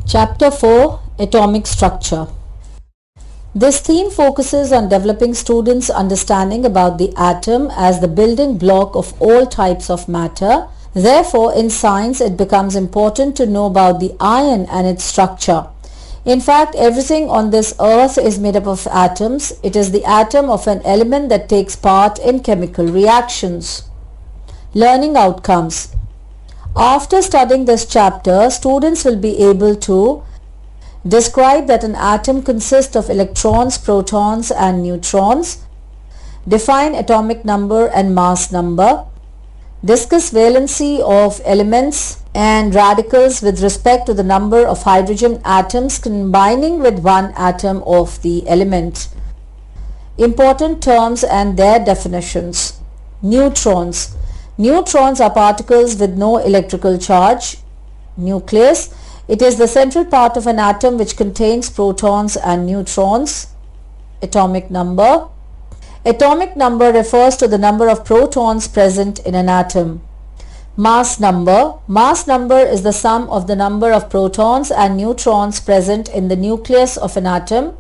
Chapter 4 Atomic Structure. This theme focuses on developing students' understanding about the atom as the building block of all types of matter. Therefore, in science, it becomes important to know about the ion and its structure. In fact, everything on this earth is made up of atoms. It is the atom of an element that takes part in chemical reactions. Learning outcomes. After studying this chapter, students will be able to describe that an atom consists of electrons, protons and neutrons, define atomic number and mass number, discuss valency of elements and radicals with respect to the number of hydrogen atoms combining with one atom of the element. Important terms and their definitions. Neutrons. Neutrons are particles with no electrical charge. Nucleus. It is the central part of an atom which contains protons and neutrons. Atomic number. Atomic number refers to the number of protons present in an atom. Mass number. Mass number is the sum of the number of protons and neutrons present in the nucleus of an atom.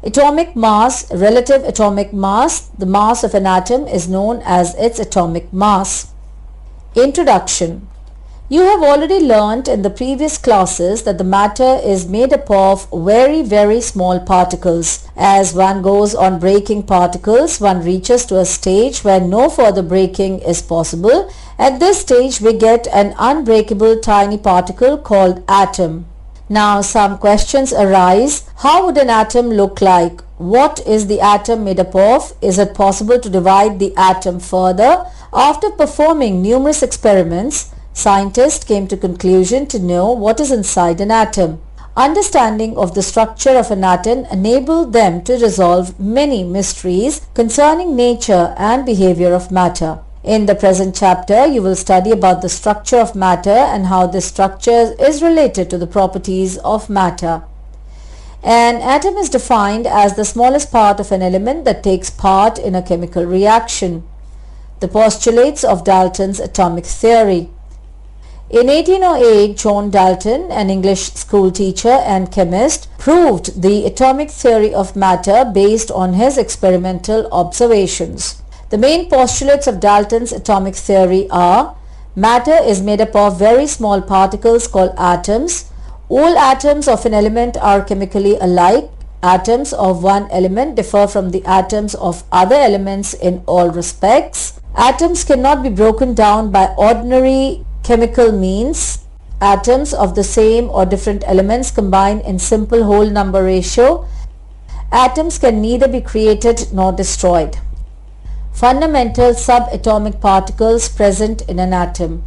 Atomic mass, relative atomic mass, the mass of an atom is known as its atomic mass. Introduction. You have already learnt in the previous classes that the matter is made up of very small particles. As one goes on breaking particles, one reaches to a stage where no further breaking is possible. At this stage, we get an unbreakable tiny particle called atom. Now some questions arise. How would an atom look like? What is the atom made up of? Is it possible to divide the atom further? After performing numerous experiments, scientists came to conclusion to know what is inside an atom. Understanding of the structure of an atom enabled them to resolve many mysteries concerning nature and behavior of matter. In the present chapter, you will study about the structure of matter and how this structure is related to the properties of matter. An atom is defined as the smallest part of an element that takes part in a chemical reaction. The postulates of Dalton's atomic theory. In 1808, John Dalton, an English school teacher and chemist, proved the atomic theory of matter based on his experimental observations. The main postulates of Dalton's atomic theory are: matter is made up of very small particles called atoms. All atoms of an element are chemically alike. Atoms of one element differ from the atoms of other elements in all respects. Atoms cannot be broken down by ordinary chemical means. Atoms of the same or different elements combine in simple whole number ratio. Atoms can neither be created nor destroyed. Fundamental subatomic particles present in an atom.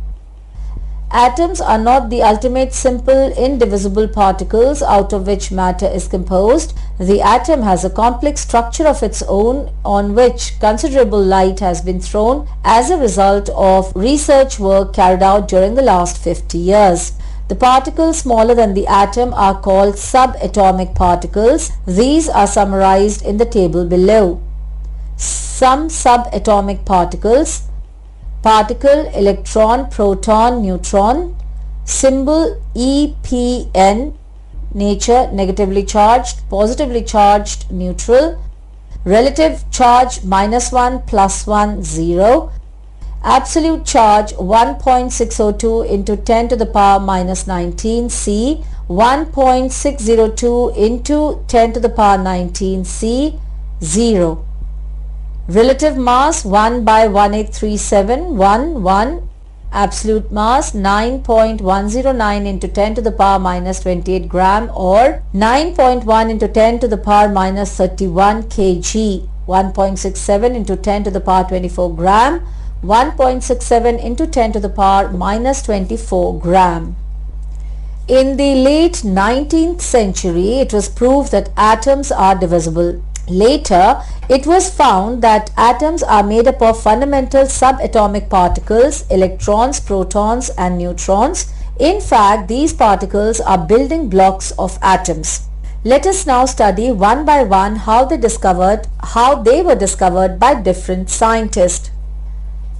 Atoms are not the ultimate simple indivisible particles out of which matter is composed. The atom has a complex structure of its own on which considerable light has been thrown as a result of research work carried out during the last 50 years. The particles smaller than the atom are called subatomic particles. These are summarized in the table below. Some subatomic particles: particle, electron, proton, neutron. Symbol EPN, nature negatively charged, positively charged, neutral. Relative charge -1, +1, 0. Absolute charge 1.602 into 10 to the power -19 C, 1.602 into 10 to the power 19 C, 0. Relative mass 1 by 1837, 1. Absolute mass 9.109 into 10 to the power -28 gram or 9.1 into 10 to the power -31 kg, 1.67 into 10 to the power 24 gram, 1.67 into 10 to the power -24 gram. In the late 19th century, it was proved that atoms are divisible. Later, it was found that atoms are made up of fundamental subatomic particles, electrons, protons and neutrons. In fact, these particles are building blocks of atoms. Let us now study one by one how they were discovered by different scientists.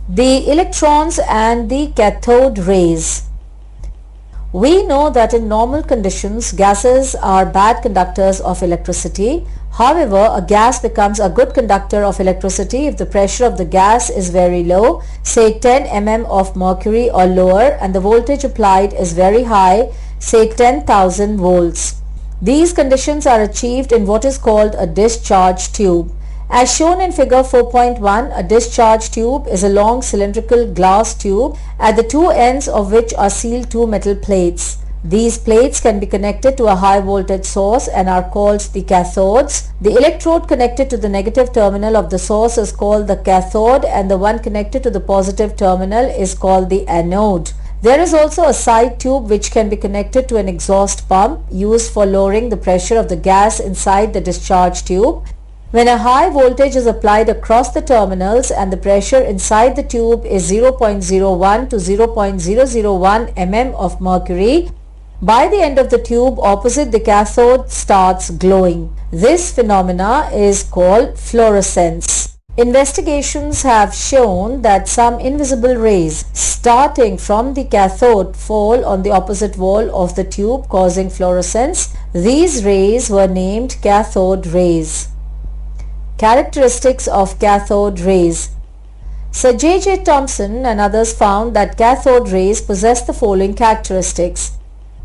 The electrons and the cathode rays. We know that in normal conditions, gases are bad conductors of electricity. However, a gas becomes a good conductor of electricity if the pressure of the gas is very low, say 10 mm of mercury or lower, and the voltage applied is very high, say 10,000 volts. These conditions are achieved in what is called a discharge tube. As shown in figure 4.1, a discharge tube is a long cylindrical glass tube at the two ends of which are sealed two metal plates. These plates can be connected to a high voltage source and are called the cathodes. The electrode connected to the negative terminal of the source is called the cathode, and the one connected to the positive terminal is called the anode. There is also a side tube which can be connected to an exhaust pump used for lowering the pressure of the gas inside the discharge tube. When a high voltage is applied across the terminals and the pressure inside the tube is 0.01 to 0.001 mm of mercury, by the end of the tube opposite the cathode starts glowing. This phenomena is called fluorescence. Investigations have shown that some invisible rays starting from the cathode fall on the opposite wall of the tube, causing fluorescence. These rays were named cathode rays. Characteristics of cathode rays. Sir J. Thomson and others found that cathode rays possess the following characteristics.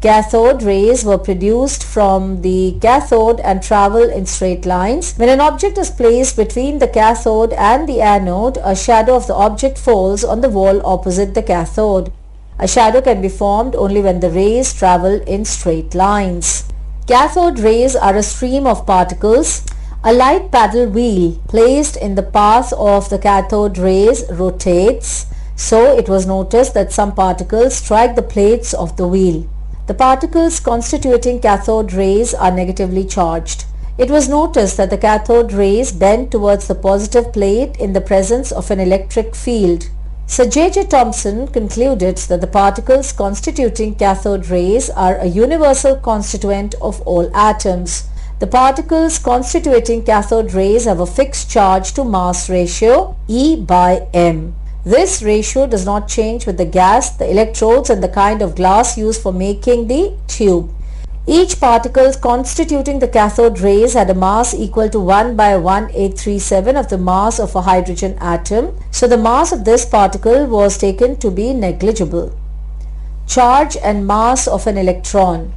Cathode rays were produced from the cathode and travel in straight lines. When an object is placed between the cathode and the anode, a shadow of the object falls on the wall opposite the cathode. A shadow can be formed only when the rays travel in straight lines. Cathode rays are a stream of particles. A light paddle wheel placed in the path of the cathode rays rotates, so it was noticed that some particles strike the plates of the wheel. The particles constituting cathode rays are negatively charged. It was noticed that the cathode rays bend towards the positive plate in the presence of an electric field. Sir J. Thomson concluded that the particles constituting cathode rays are a universal constituent of all atoms. The particles constituting cathode rays have a fixed charge to mass ratio E/m. This ratio does not change with the gas, the electrodes and the kind of glass used for making the tube. Each particle constituting the cathode rays had a mass equal to 1/1837 of the mass of a hydrogen atom, so the mass of this particle was taken to be negligible. Charge and mass of an electron.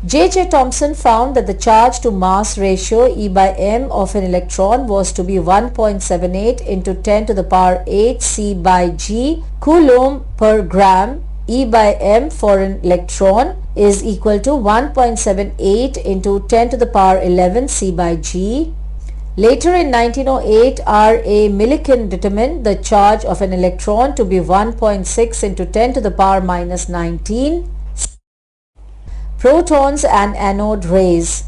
J. Thomson found that the charge to mass ratio E/m of an electron was to be 1.78 into 10 to the power 8 C/g coulomb per gram. E/m for an electron is equal to 1.78 into 10 to the power 11 C/g. Later in 1908, R. A. Millikan determined the charge of an electron to be 1.6 into 10 to the power minus 19. Protons and anode rays.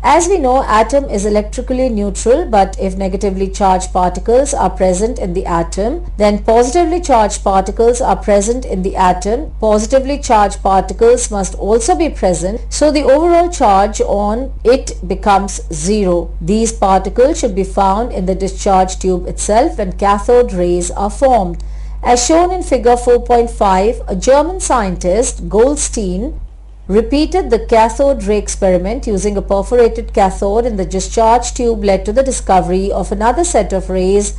As we know, atom is electrically neutral, but if negatively charged particles are present in the atom, then positively charged particles are present in the atom. Positively charged particles must also be present, so the overall charge on it becomes zero. These particles should be found in the discharge tube itself when cathode rays are formed. As shown in figure 4.5, a German scientist, Goldstein, repeated the cathode ray experiment using a perforated cathode in the discharge tube led to the discovery of another set of rays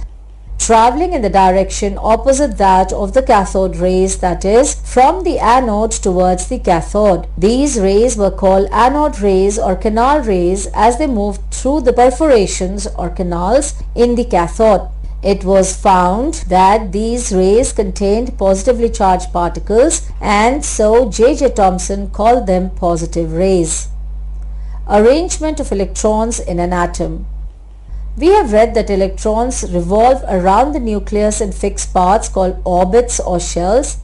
traveling in the direction opposite that of the cathode rays, that is, from the anode towards the cathode. These rays were called anode rays or canal rays as they moved through the perforations or canals in the cathode. It was found that these rays contained positively charged particles, and so J. Thomson called them positive rays. Arrangement of electrons in an atom. We have read that electrons revolve around the nucleus in fixed paths called orbits or shells.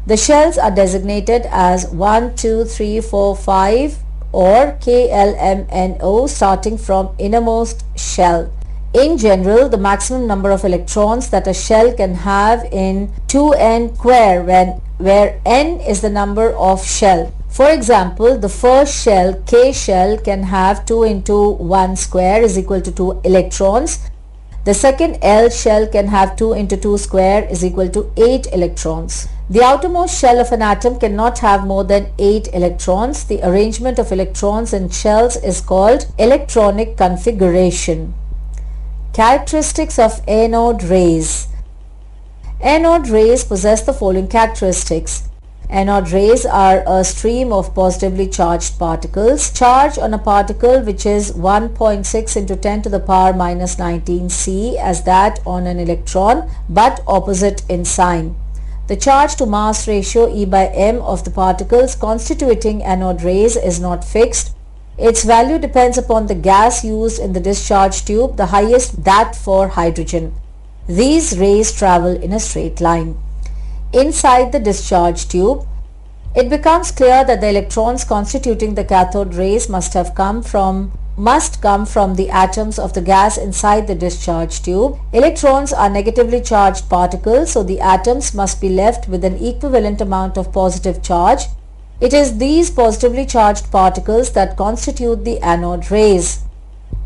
The shells are designated as 1, 2, 3, 4, 5 or KLMNO starting from innermost shell. In general, the maximum number of electrons that a shell can have in 2n square where n is the number of shell. For example, the first shell, K shell, can have 2 into 1 square is equal to 2 electrons. The second L shell can have 2 into 2 square is equal to 8 electrons. The outermost shell of an atom cannot have more than 8 electrons. The arrangement of electrons in shells is called electronic configuration. Characteristics of anode rays. Anode rays possess the following characteristics. Anode rays are a stream of positively charged particles. Charge on a particle which is 1.6 into 10 to the power minus 19 C as that on an electron, but opposite in sign. The charge to mass ratio E by m of the particles constituting anode rays is not fixed. Its value depends upon the gas used in the discharge tube, the highest that for hydrogen. These rays travel in a straight line. Inside the discharge tube, it becomes clear that the electrons constituting the cathode rays must come from the atoms of the gas inside the discharge tube. Electrons are negatively charged particles, so the atoms must be left with an equivalent amount of positive charge. It is these positively charged particles that constitute the anode rays.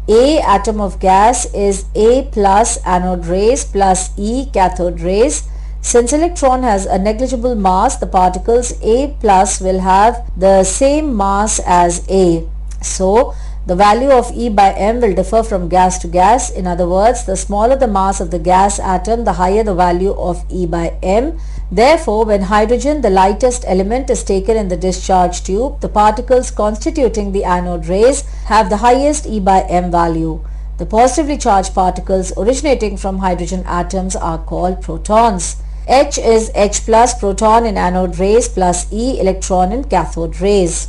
A atom of gas is A plus anode rays plus E cathode rays. Since electron has a negligible mass, the particles A plus will have the same mass as A. So, the value of E by m will differ from gas to gas. In other words, the smaller the mass of the gas atom, the higher the value of E by m. Therefore, when hydrogen, the lightest element, is taken in the discharge tube, the particles constituting the anode rays have the highest E by m value. The positively charged particles originating from hydrogen atoms are called protons. H is H plus proton in anode rays plus E electron in cathode rays.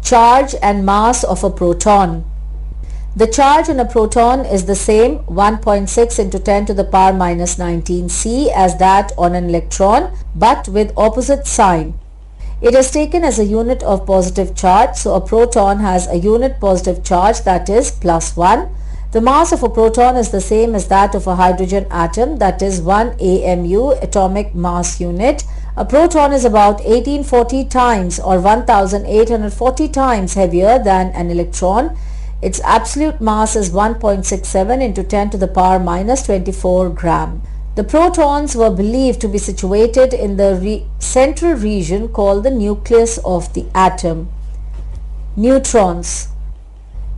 Charge and mass of a proton. The charge on a proton is the same 1.6 into 10 to the power minus 19 C as that on an electron, but with opposite sign. It is taken as a unit of positive charge, so a proton has a unit positive charge, that is plus 1. The mass of a proton is the same as that of a hydrogen atom, that is 1 AMU, atomic mass unit. A proton is about 1840 times or 1840 times heavier than an electron. Its absolute mass is 1.67 into 10 to the power minus 24 gram. The protons were believed to be situated in the central region called the nucleus of the atom. Neutrons.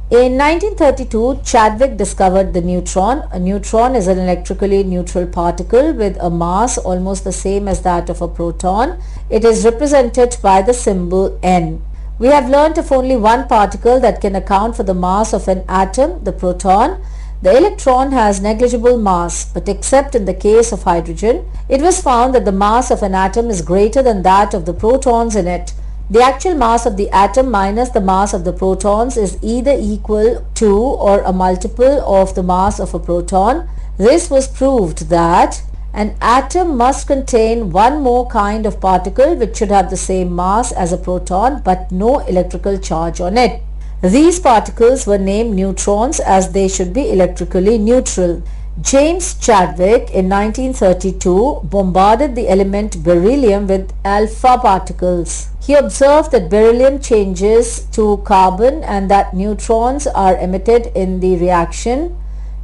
In 1932, Chadwick discovered the neutron. A neutron is an electrically neutral particle with a mass almost the same as that of a proton. It is represented by the symbol N. We have learnt of only one particle that can account for the mass of an atom, the proton. The electron has negligible mass, but except in the case of hydrogen, it was found that the mass of an atom is greater than that of the protons in it. The actual mass of the atom minus the mass of the protons is either equal to or a multiple of the mass of a proton. This was proved that an atom must contain one more kind of particle which should have the same mass as a proton but no electrical charge on it. These particles were named neutrons as they should be electrically neutral. James Chadwick in 1932 bombarded the element beryllium with alpha particles. He observed that beryllium changes to carbon and that neutrons are emitted in the reaction.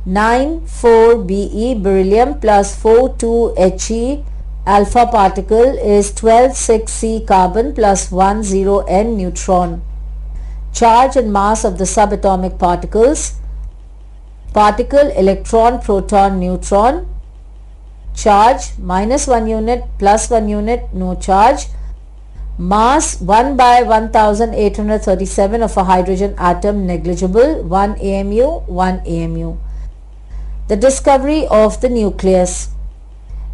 9,4Be beryllium plus 4,2He alpha particle is 12,6C carbon plus 10N neutron. Charge and mass of the subatomic particles. Particle, electron, proton, neutron. Charge minus 1 unit, plus 1 unit, no charge. Mass 1 by 1837 of a hydrogen atom, negligible, 1 AMU, 1 AMU. The discovery of the nucleus.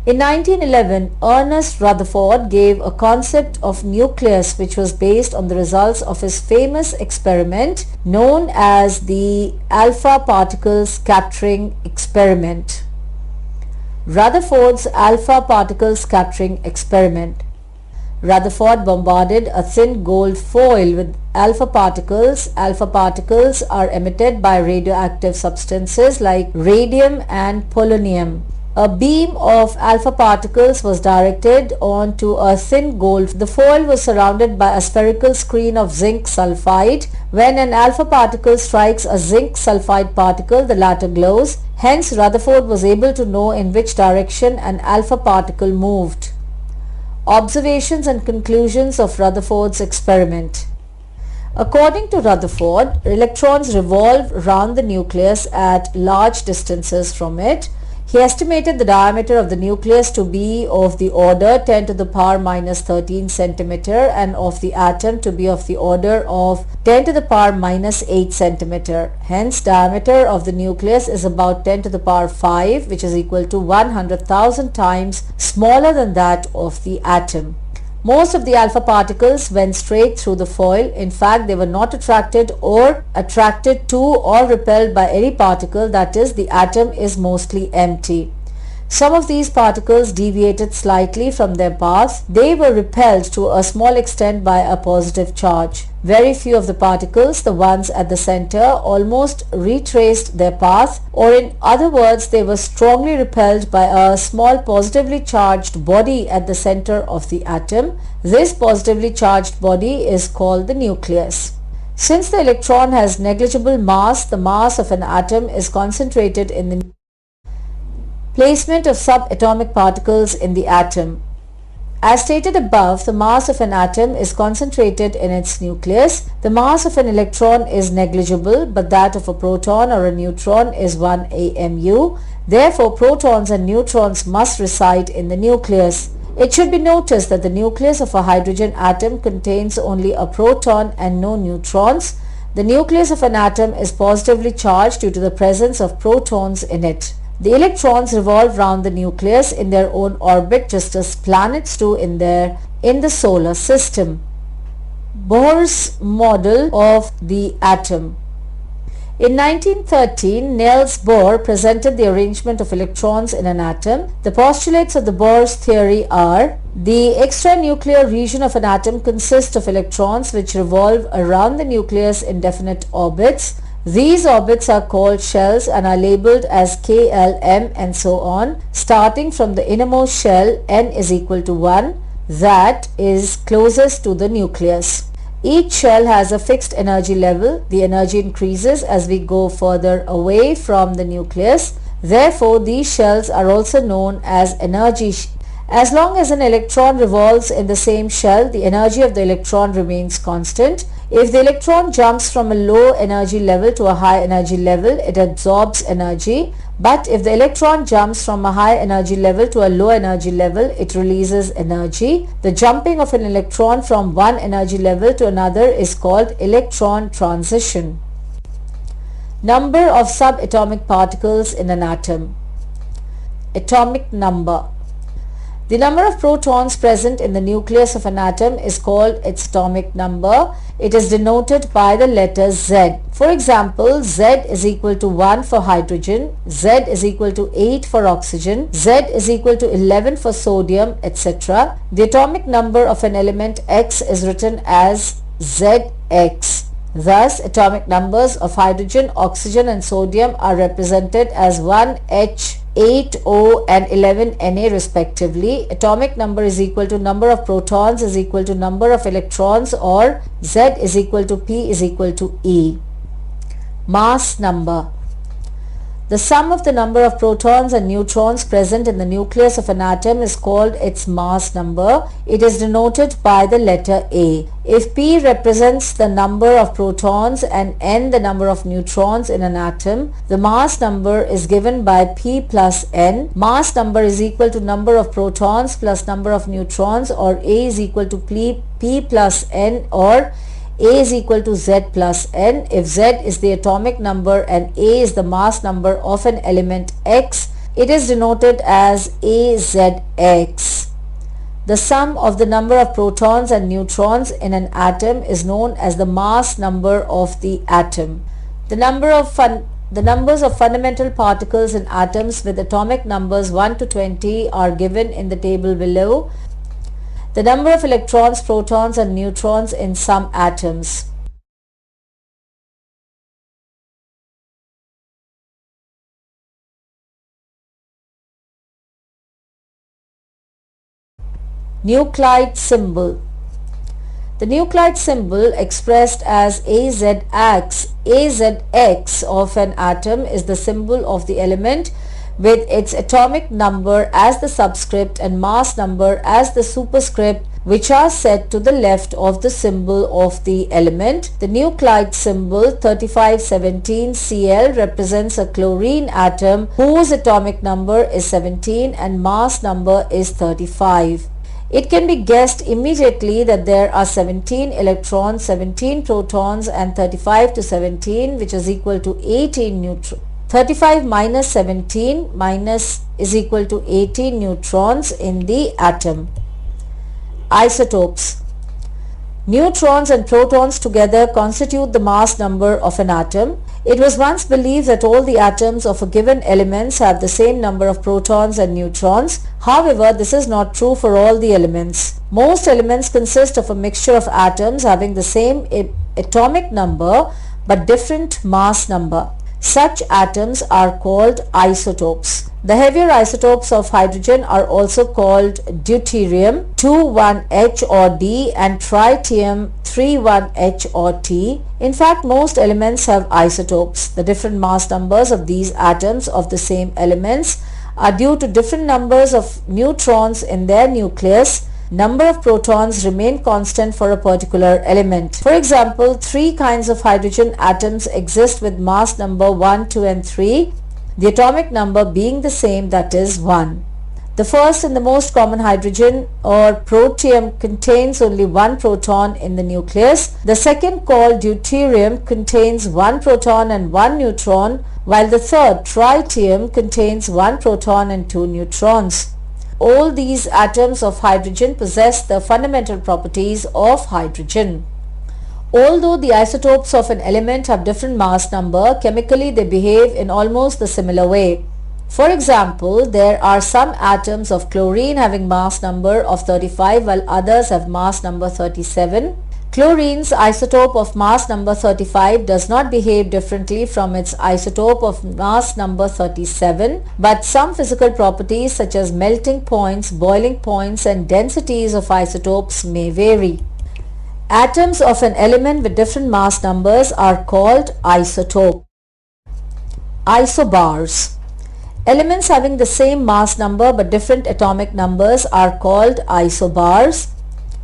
In 1911, Ernest Rutherford gave a concept of nucleus which was based on the results of his famous experiment known as the alpha particle scattering experiment. Rutherford's alpha particle scattering experiment. Rutherford bombarded a thin gold foil with alpha particles. Alpha particles are emitted by radioactive substances like radium and polonium. A beam of alpha particles was directed onto a thin gold. The foil was surrounded by a spherical screen of zinc sulfide. When an alpha particle strikes a zinc sulfide particle, the latter glows. Hence, Rutherford was able to know in which direction an alpha particle moved. Observations and conclusions of Rutherford's experiment. According to Rutherford, electrons revolve around the nucleus at large distances from it. He estimated the diameter of the nucleus to be of the order 10 to the power minus 13 centimeter and of the atom to be of the order of 10 to the power minus 8 centimeter. Hence, diameter of the nucleus is about 10 to the power 5, which is equal to 100,000 times smaller than that of the atom. Most of the alpha particles went straight through the foil. In fact, they were not attracted to or repelled by any particle, that is, the atom is mostly empty. Some of these particles deviated slightly from their path. They were repelled to a small extent by a positive charge. Very few of the particles, the ones at the center, almost retraced their path, or in other words, they were strongly repelled by a small positively charged body at the center of the atom. This positively charged body is called the nucleus. Since the electron has negligible mass, the mass of an atom is concentrated in the placement of subatomic particles in the atom. As stated above, the mass of an atom is concentrated in its nucleus. The mass of an electron is negligible, but that of a proton or a neutron is 1 AMU. Therefore, protons and neutrons must reside in the nucleus. It should be noticed that the nucleus of a hydrogen atom contains only a proton and no neutrons. The nucleus of an atom is positively charged due to the presence of protons in it. The electrons revolve round the nucleus in their own orbit, just as planets do in the solar system. Bohr's model of the atom. In 1913, Niels Bohr presented the arrangement of electrons in an atom. The postulates of the Bohr's theory are: the extranuclear region of an atom consists of electrons which revolve around the nucleus in definite orbits. These orbits are called shells and are labeled as K, L, M and so on. Starting from the innermost shell, n is equal to 1, that is closest to the nucleus. Each shell has a fixed energy level. The energy increases as we go further away from the nucleus. Therefore, these shells are also known as energy. As long as an electron revolves in the same shell, the energy of the electron remains constant. If the electron jumps from a low energy level to a high energy level, it absorbs energy. But if the electron jumps from a high energy level to a low energy level, it releases energy. The jumping of an electron from one energy level to another is called electron transition. Number of subatomic particles in an atom. Atomic number. The number of protons present in the nucleus of an atom is called its atomic number. It is denoted by the letter Z. For example, Z is equal to 1 for hydrogen, Z is equal to 8 for oxygen, Z is equal to 11 for sodium, etc. The atomic number of an element X is written as Zx. Thus, atomic numbers of hydrogen, oxygen and sodium are represented as 1H, 8O and 11Na respectively. Atomic number is equal to number of protons is equal to number of electrons, or Z is equal to P is equal to E. Mass number. The sum of the number of protons and neutrons present in the nucleus of an atom is called its mass number. It is denoted by the letter A. If P represents the number of protons and N the number of neutrons in an atom, the mass number is given by P plus N. Mass number is equal to number of protons plus number of neutrons, or A is equal to P plus N, or A is equal to Z plus N. If Z is the atomic number and A is the mass number of an element X, it is denoted as AZX. The sum of the number of protons and neutrons in an atom is known as the mass number of the atom. The numbers of fundamental particles in atoms with atomic numbers 1 to 20 are given in the table below. The number of electrons, protons and neutrons in some atoms. Nuclide symbol. The nuclide symbol, expressed as AZX of an atom, is the symbol of the element with its atomic number as the subscript and mass number as the superscript, which are set to the left of the symbol of the element. The nuclide symbol 3517Cl represents a chlorine atom whose atomic number is 17 and mass number is 35. It can be guessed immediately that there are 17 electrons, 17 protons and 35 to 17, which is equal to 18 neutrons. 35 minus 17 is equal to 18 neutrons in the atom. Isotopes. Neutrons and protons together constitute the mass number of an atom. It was once believed that all the atoms of a given element have the same number of protons and neutrons. However, this is not true for all the elements. Most elements consist of a mixture of atoms having the same atomic number but different mass number. Such atoms are called isotopes. The heavier isotopes of hydrogen are also called deuterium 2,1H or D and tritium 3,1H or T. In fact, most elements have isotopes. The different mass numbers of these atoms of the same elements are due to different numbers of neutrons in their nucleus. Number of protons remain constant for a particular element. For example, 3 kinds of hydrogen atoms exist with mass number 1, 2 and 3, the atomic number being the same, that is 1. The first and the most common hydrogen or protium contains only 1 proton in the nucleus. The second, called deuterium, contains 1 proton and 1 neutron, while the third, tritium, contains 1 proton and 2 neutrons. All these atoms of hydrogen possess the fundamental properties of hydrogen. Although the isotopes of an element have different mass number, chemically they behave in almost the similar way. For example, there are some atoms of chlorine having mass number of 35 while others have mass number 37. Chlorine's isotope of mass number 35 does not behave differently from its isotope of mass number 37, but some physical properties such as melting points, boiling points and densities of isotopes may vary. Atoms of an element with different mass numbers are called isotope. Isobars. Elements having the same mass number but different atomic numbers are called isobars.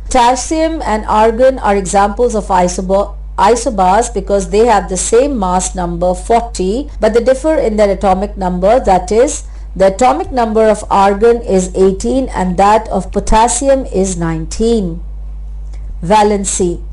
Potassium and argon are examples of isobars because they have the same mass number 40 but they differ in their atomic number, that is, the atomic number of argon is 18 and that of potassium is 19. Valency.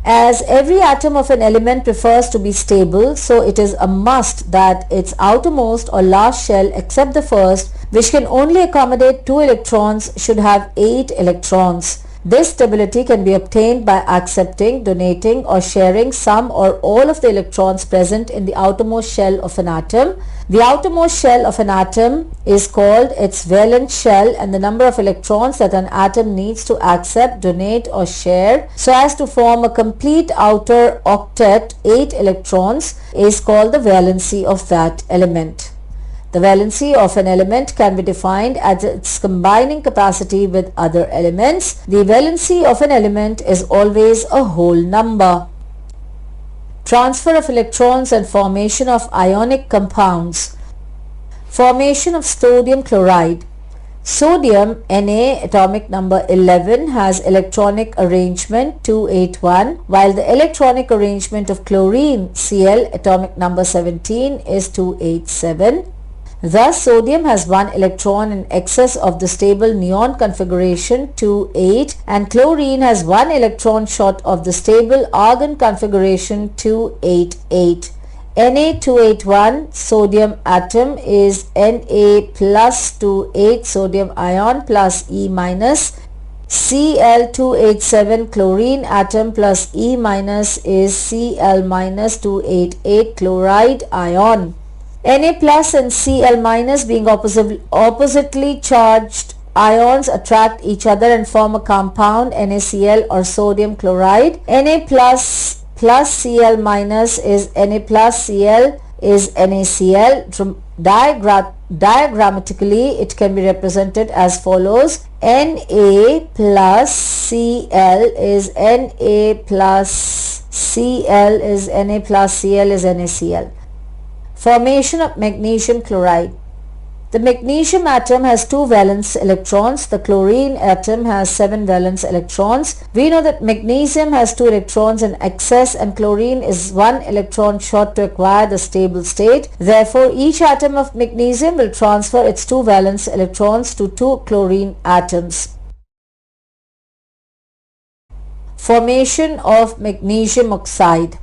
As every atom of an element prefers to be stable, so it is a must that its outermost or last shell except the first, which can only accommodate 2 electrons, should have 8 electrons. This stability can be obtained by accepting, donating or sharing some or all of the electrons present in the outermost shell of an atom. The outermost shell of an atom is called its valence shell, and the number of electrons that an atom needs to accept, donate or share so as to form a complete outer octet, 8 electrons, is called the valency of that element. The valency of an element can be defined as its combining capacity with other elements. The valency of an element is always a whole number. Transfer of electrons and formation of ionic compounds. Formation of sodium chloride. Sodium, Na, atomic number 11, has electronic arrangement 281, while the electronic arrangement of chlorine, Cl, atomic number 17, is 287. Thus, sodium has 1 electron in excess of the stable neon configuration 28 and chlorine has 1 electron short of the stable argon configuration 288. Na281 sodium atom is Na plus 28 sodium ion plus E minus. Cl287 chlorine atom plus E minus is Cl minus 288 chloride ion. Na plus and Cl minus, being oppositely charged ions, attract each other and form a compound NaCl or sodium chloride. Na plus Cl minus is Na plus Cl is NaCl. Diagrammatically, it can be represented as follows. Na plus Cl is Na plus Cl is Na plus Cl is NaCl. Formation of magnesium chloride. The magnesium atom has 2 valence electrons. The chlorine atom has 7 valence electrons. We know that magnesium has 2 electrons in excess and chlorine is 1 electron short to acquire the stable state. Therefore, each atom of magnesium will transfer its 2 valence electrons to 2 chlorine atoms. Formation of magnesium oxide.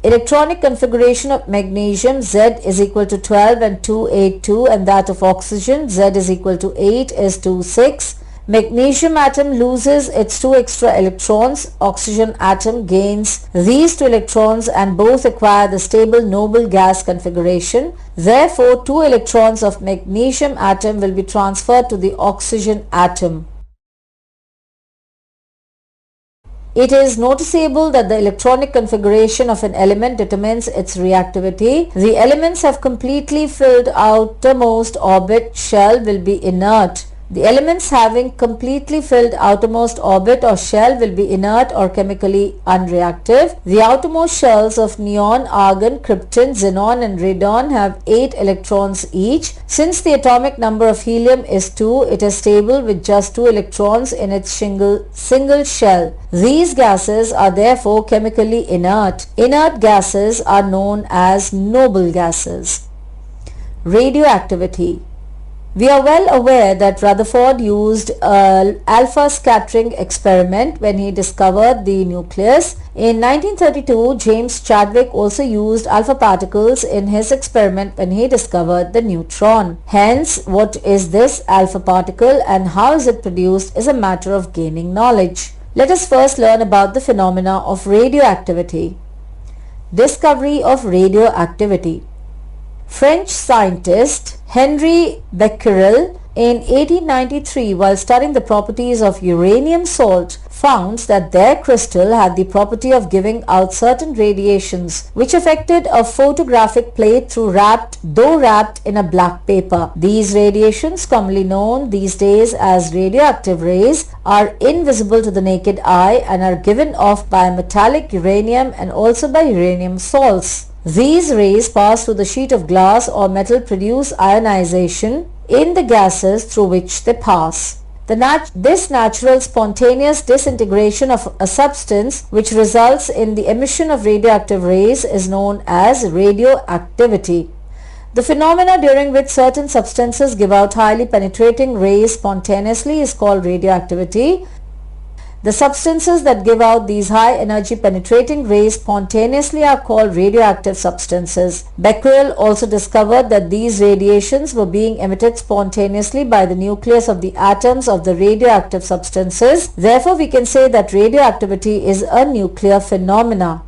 Electronic configuration of magnesium Z is equal to 12 and 282, and that of oxygen Z is equal to 8 is 26. Magnesium atom loses its 2 extra electrons. Oxygen atom gains these 2 electrons and both acquire the stable noble gas configuration. Therefore, 2 electrons of magnesium atom will be transferred to the oxygen atom. It is noticeable that the electronic configuration of an element determines its reactivity. The elements have completely filled outermost orbit shell will be inert. The elements having completely filled outermost orbit or shell will be inert or chemically unreactive. The outermost shells of neon, argon, krypton, xenon and radon have 8 electrons each. Since the atomic number of helium is 2, it is stable with just 2 electrons in its single shell. These gases are therefore chemically inert. Inert gases are known as noble gases. Radioactivity. We are well aware that Rutherford used an alpha scattering experiment when he discovered the nucleus. In 1932, James Chadwick also used alpha particles in his experiment when he discovered the neutron. Hence, what is this alpha particle and how is it produced is a matter of gaining knowledge. Let us first learn about the phenomena of radioactivity. Discovery of radioactivity. French scientist Henri Becquerel in 1893, while studying the properties of uranium salt, found that their crystal had the property of giving out certain radiations which affected a photographic plate though wrapped in a black paper. These radiations, commonly known these days as radioactive rays, are invisible to the naked eye and are given off by metallic uranium and also by uranium salts. These rays pass through the sheet of glass or metal, produce ionization in the gases through which they pass. This natural spontaneous disintegration of a substance which results in the emission of radioactive rays is known as radioactivity. The phenomena during which certain substances give out highly penetrating rays spontaneously is called radioactivity. The substances that give out these high energy penetrating rays spontaneously are called radioactive substances. Becquerel also discovered that these radiations were being emitted spontaneously by the nucleus of the atoms of the radioactive substances. Therefore, we can say that radioactivity is a nuclear phenomena.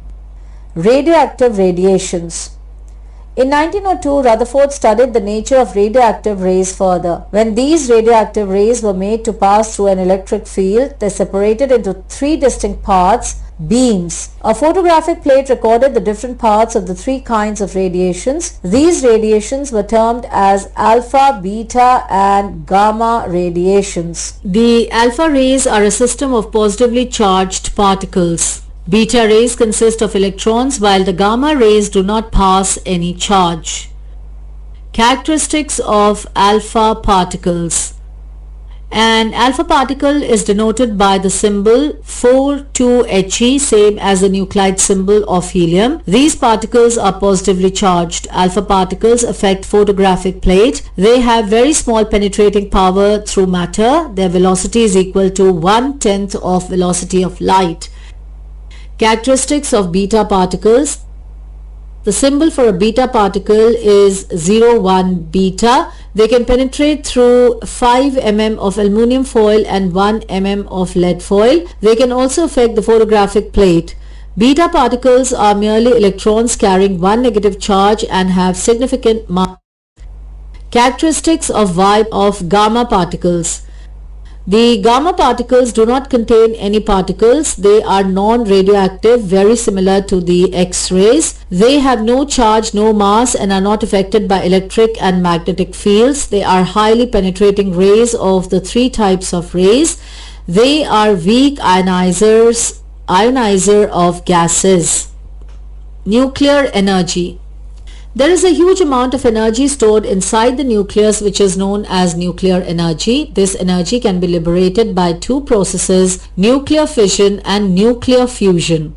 Radioactive radiations. In 1902, Rutherford studied the nature of radioactive rays further. When these radioactive rays were made to pass through an electric field, they separated into 3 distinct parts, beams. A photographic plate recorded the different parts of the 3 kinds of radiations. These radiations were termed as alpha, beta and gamma radiations. The alpha rays are a system of positively charged particles. Beta rays consist of electrons while the gamma rays do not pass any charge. Characteristics of alpha particles. An alpha particle is denoted by the symbol 4,2He, same as the nuclide symbol of helium. These particles are positively charged. Alpha particles affect photographic plate. They have very small penetrating power through matter. Their velocity is equal to 1/10 of velocity of light. Characteristics of beta particles. The symbol for a beta particle is 0,1 beta. They can penetrate through 5 mm of aluminum foil and 1 mm of lead foil. They can also affect the photographic plate. Beta particles are merely electrons carrying 1 negative charge and have significant mass. Characteristics of gamma particles. The gamma particles do not contain any particles. They are non-radioactive, very similar to the X-rays. They have no charge, no mass and are not affected by electric and magnetic fields. They are highly penetrating rays of the 3 types of rays. They are weak ionizer of gases. Nuclear energy. There is a huge amount of energy stored inside the nucleus which is known as nuclear energy. This energy can be liberated by two processes, nuclear fission and nuclear fusion.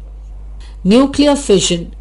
Nuclear fission.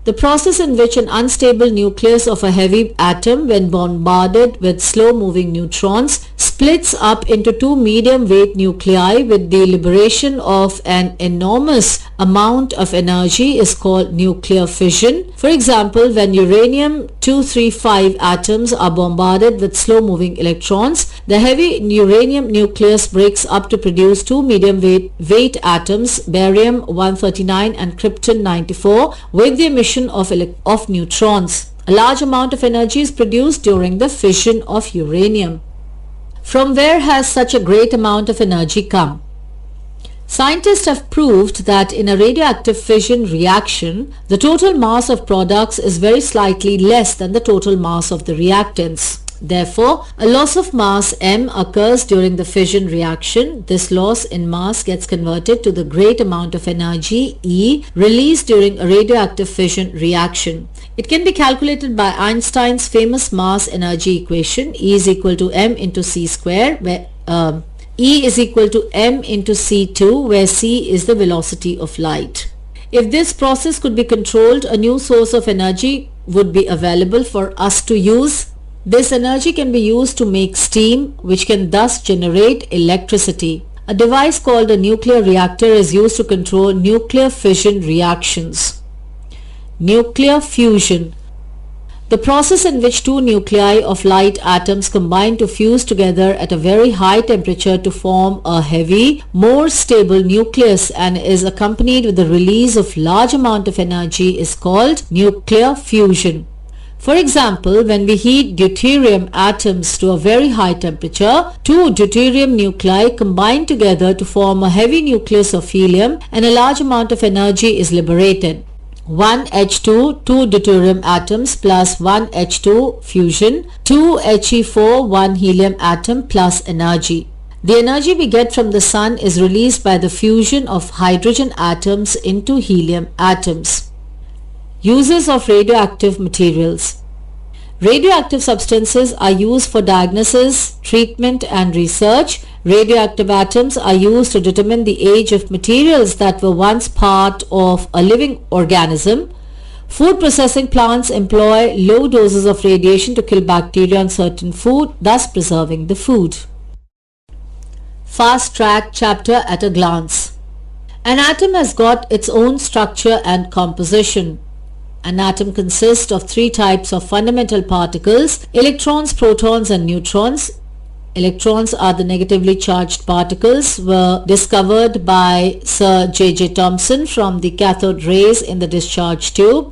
The process in which an unstable nucleus of a heavy atom, when bombarded with slow-moving neutrons, splits up into two medium-weight nuclei with the liberation of an enormous amount of energy is called nuclear fission. For example, when uranium-235 atoms are bombarded with slow-moving electrons, the heavy uranium nucleus breaks up to produce two medium-weight atoms, barium-139 and krypton-94, with the emission of neutrons. A large amount of energy is produced during the fission of uranium. From where has such a great amount of energy come? Scientists have proved that in a radioactive fission reaction, the total mass of products is very slightly less than the total mass of the reactants. Therefore, a loss of mass m occurs during the fission reaction. This loss in mass gets converted to the great amount of energy E released during a radioactive fission reaction. It can be calculated by Einstein's famous mass energy equation, E is equal to m into c square, where E is equal to m into c2, where c is the velocity of light. If this process could be controlled, a new source of energy would be available for us to use. This energy can be used to make steam, which can thus generate electricity. A device called a nuclear reactor is used to control nuclear fission reactions. Nuclear fusion. The process in which two nuclei of light atoms combine to fuse together at a very high temperature to form a heavy, more stable nucleus and is accompanied with the release of large amount of energy is called nuclear fusion. For example, when we heat deuterium atoms to a very high temperature, two deuterium nuclei combine together to form a heavy nucleus of helium and a large amount of energy is liberated. 1H2, 2 deuterium atoms plus 1H2 fusion, 2He4, 1 helium atom plus energy. The energy we get from the sun is released by the fusion of hydrogen atoms into helium atoms. Uses of radioactive materials. Radioactive substances are used for diagnosis, treatment and research. Radioactive atoms are used to determine the age of materials that were once part of a living organism. Food processing plants employ low doses of radiation to kill bacteria on certain food, thus preserving the food. Fast track chapter at a glance. An atom has got its own structure and composition. An atom consists of three types of fundamental particles: electrons, protons and neutrons. Electrons are the negatively charged particles, were discovered by Sir J. Thomson from the cathode rays in the discharge tube.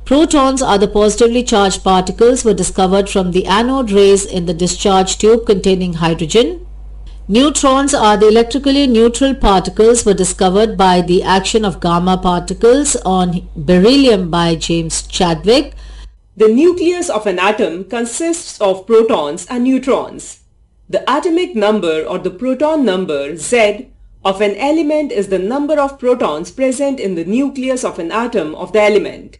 Protons are the positively charged particles, were discovered from the anode rays in the discharge tube containing hydrogen. Neutrons are the electrically neutral particles, were discovered by the action of gamma particles on beryllium by James Chadwick. The nucleus of an atom consists of protons and neutrons. The atomic number or the proton number Z of an element is the number of protons present in the nucleus of an atom of the element.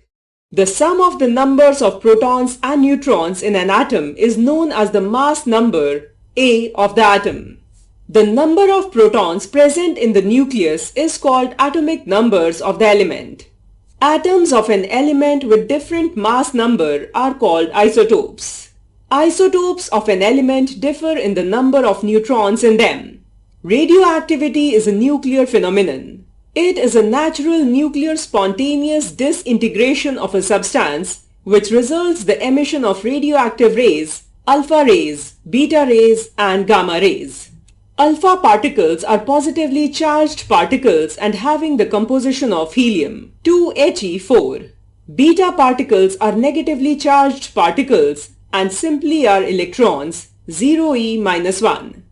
The sum of the numbers of protons and neutrons in an atom is known as the mass number A of the atom. The number of protons present in the nucleus is called atomic numbers of the element. Atoms of an element with different mass number are called isotopes. Isotopes of an element differ in the number of neutrons in them. Radioactivity is a nuclear phenomenon. It is a natural nuclear spontaneous disintegration of a substance which results the emission of radioactive rays, alpha rays, beta rays and gamma rays. Alpha particles are positively charged particles and having the composition of helium, 2He4. Beta particles are negatively charged particles and simply are electrons, 0E-1.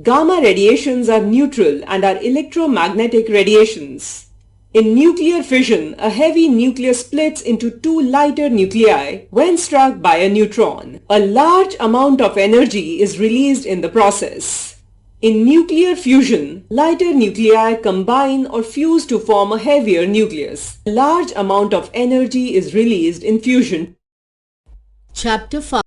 Gamma radiations are neutral and are electromagnetic radiations. In nuclear fission, a heavy nucleus splits into two lighter nuclei when struck by a neutron. A large amount of energy is released in the process. In nuclear fusion, lighter nuclei combine or fuse to form a heavier nucleus. A large amount of energy is released in fusion. Chapter 5.